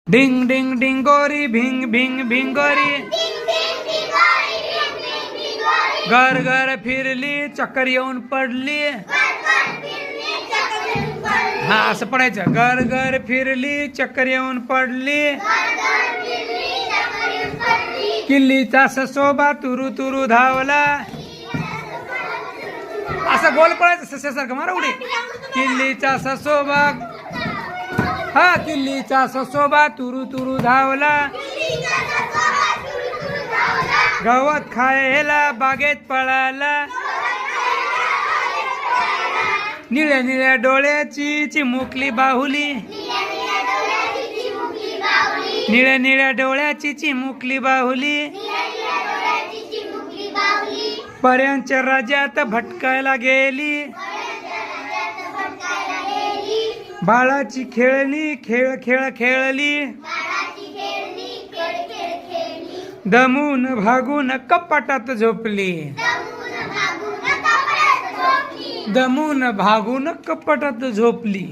डिंग डिंग डिंगोरी भिंग भिंग भिंगोरी घर घर फिरली चक्कर येऊन पडली. हा असं पडायचं. घर घर फिरली चक्कर येऊन पडली. किल्लीचा ससोबा तुरु तुरु धावला. असं गोल पडायचं सस्यासारखं मारा उडी. किल्लीचा ससोबा, हा किल्लीचा ससोबा तुरु तुरु धावला. गवत खायला बागेत पळाला. निळ्या निळ्या डोळ्याची चिमुकली बाहुली. निळ्या निळ्या डोळ्याची चिमुकली बाहुली. पर्यांच्या राज्यात भटकायला गेली. बाळाची खेळली खेळ खेळ खेळली. दमून भागून कपाटात झोपली. दमून भागून कपाटात झोपली.